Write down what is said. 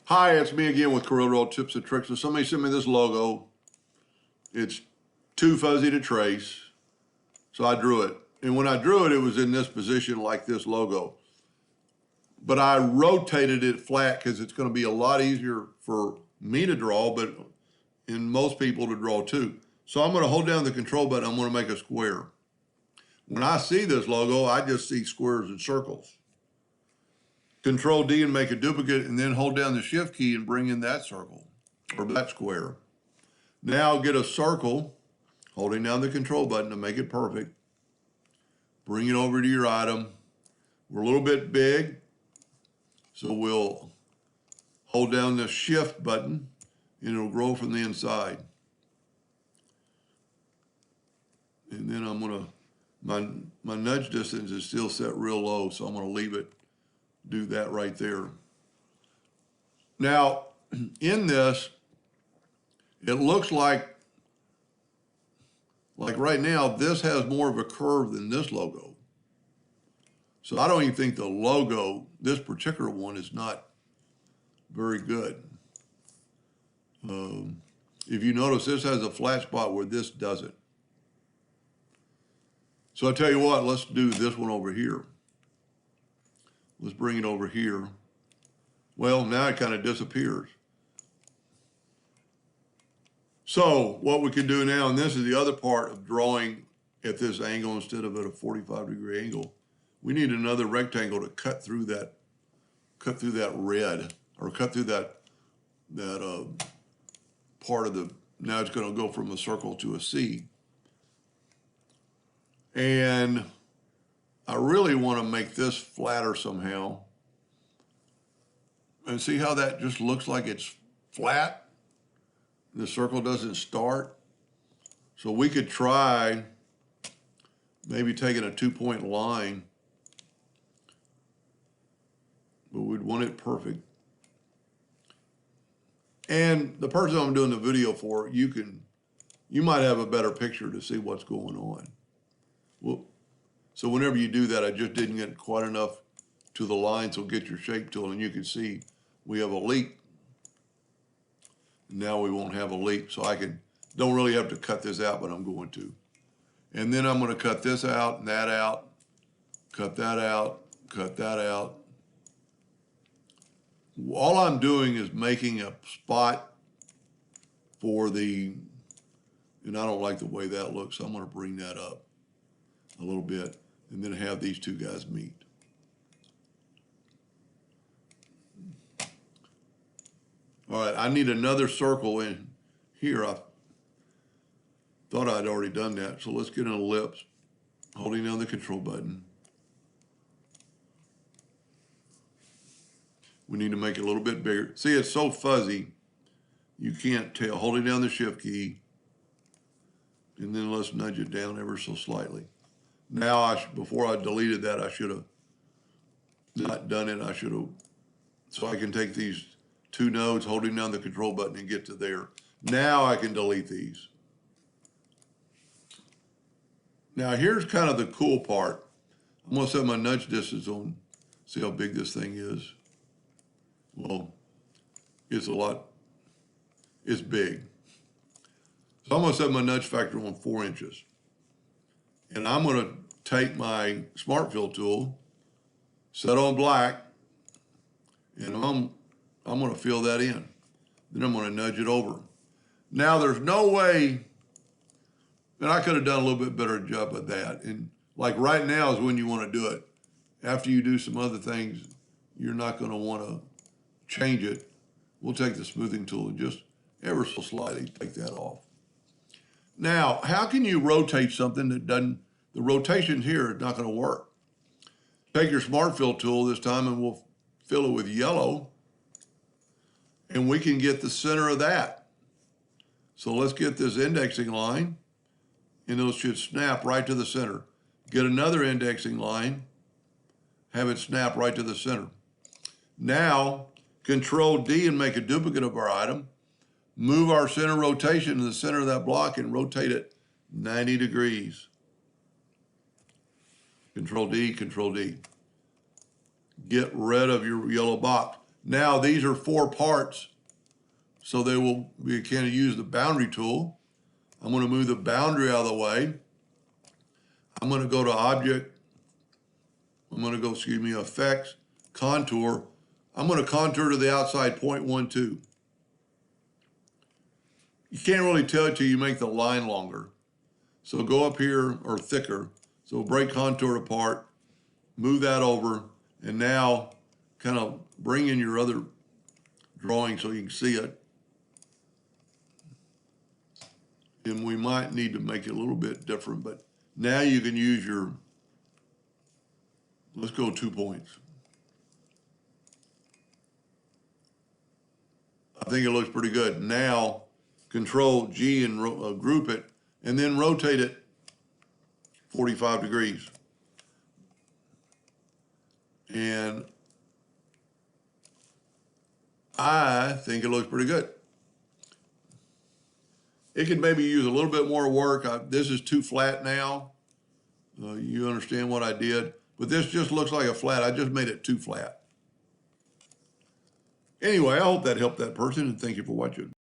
Hi, it's me again with Corel Tips and Tricks. So somebody sent me this logo. It's too fuzzy to trace, so I drew it. And when I drew it, it was in this position like this logo. But I rotated it flat because it's going to be a lot easier for me to draw, but in most people to draw too. So I'm going to hold down the control button. I'm going to make a square. When I see this logo, I just see squares and circles. Control D and make a duplicate, and then hold down the shift key and bring in that circle or that square. Now get a circle, holding down the control button to make it perfect. Bring it over to your item. We're a little bit big, so we'll hold down the shift button and it'll grow from the inside. And then I'm gonna, my nudge distance is still set real low, so I'm gonna leave it, do that right there. Now, in this, it looks like right now, this has more of a curve than this logo. So I don't even think the logo, this particular one, is not very good. If you notice, this has a flat spot where this doesn't. So I tell you what, let's do this one over here. Let's bring it over here. Well, now it kind of disappears. So what we can do now, and this is the other part of drawing at this angle instead of at a 45-degree angle, we need another rectangle to cut through that red, or cut through that part of the, now it's going to go from a circle to a C. And I really want to make this flatter somehow. And see how that just looks like it's flat? The circle doesn't start. So we could try maybe taking a 2-point line, but we'd want it perfect. And the person I'm doing the video for, you might have a better picture to see what's going on. Well, so whenever you do that, I just didn't get quite enough to the line, so get your shape tool and you can see we have a leak. Now we won't have a leak, so don't really have to cut this out, but I'm going to. And then I'm going to cut this out and that out, cut that out, cut that out. All I'm doing is making a spot for the, and I don't like the way that looks, so I'm going to bring that up a little bit and then have these two guys meet. All right, I need another circle in here. I thought I'd already done that, so let's get an ellipse, holding down the control button. We need to make it a little bit bigger. See, it's so fuzzy, you can't tell. Holding down the shift key, and then let's nudge it down ever so slightly. Now, before I deleted that, I should have not done it. So I can take these two nodes, holding down the control button and get to there. Now I can delete these. Now here's kind of the cool part. I'm gonna set my nudge distance on, see how big this thing is. Well, it's big. So I'm gonna set my nudge factor on 4 inches. And I'm gonna take my Smart Fill tool, set on black, and I'm gonna fill that in. Then I'm gonna nudge it over. Now there's no way, and I could have done a little bit better job of that. And like right now is when you wanna do it. After you do some other things, you're not gonna wanna change it. We'll take the smoothing tool and just ever so slightly take that off. Now, how can you rotate something that doesn't, the rotation here is not gonna work. Take your Smart Fill tool this time and we'll fill it with yellow, and we can get the center of that. So let's get this indexing line, and it should snap right to the center. Get another indexing line, have it snap right to the center. Now, Control D and make a duplicate of our item, move our center rotation to the center of that block and rotate it 90 degrees. Control D, Control D. Get rid of your yellow box. Now these are 4 parts, so we can use the boundary tool. I'm going to move the boundary out of the way. I'm going to go to Object. I'm going to go, Effects, Contour. I'm going to contour to the outside 0.12. You can't really tell it till you make the line longer. So go up here, or thicker. So break contour apart, move that over, and now kind of bring in your other drawing so you can see it. And we might need to make it a little bit different, but now you can use your, let's go 2 points. I think it looks pretty good. Now, Control G and group it, and then rotate it 45 degrees. And I think it looks pretty good. It could maybe use a little bit more work. This is too flat now. You understand what I did, but this just looks like a flat. I just made it too flat. Anyway, I hope that helped that person, and thank you for watching.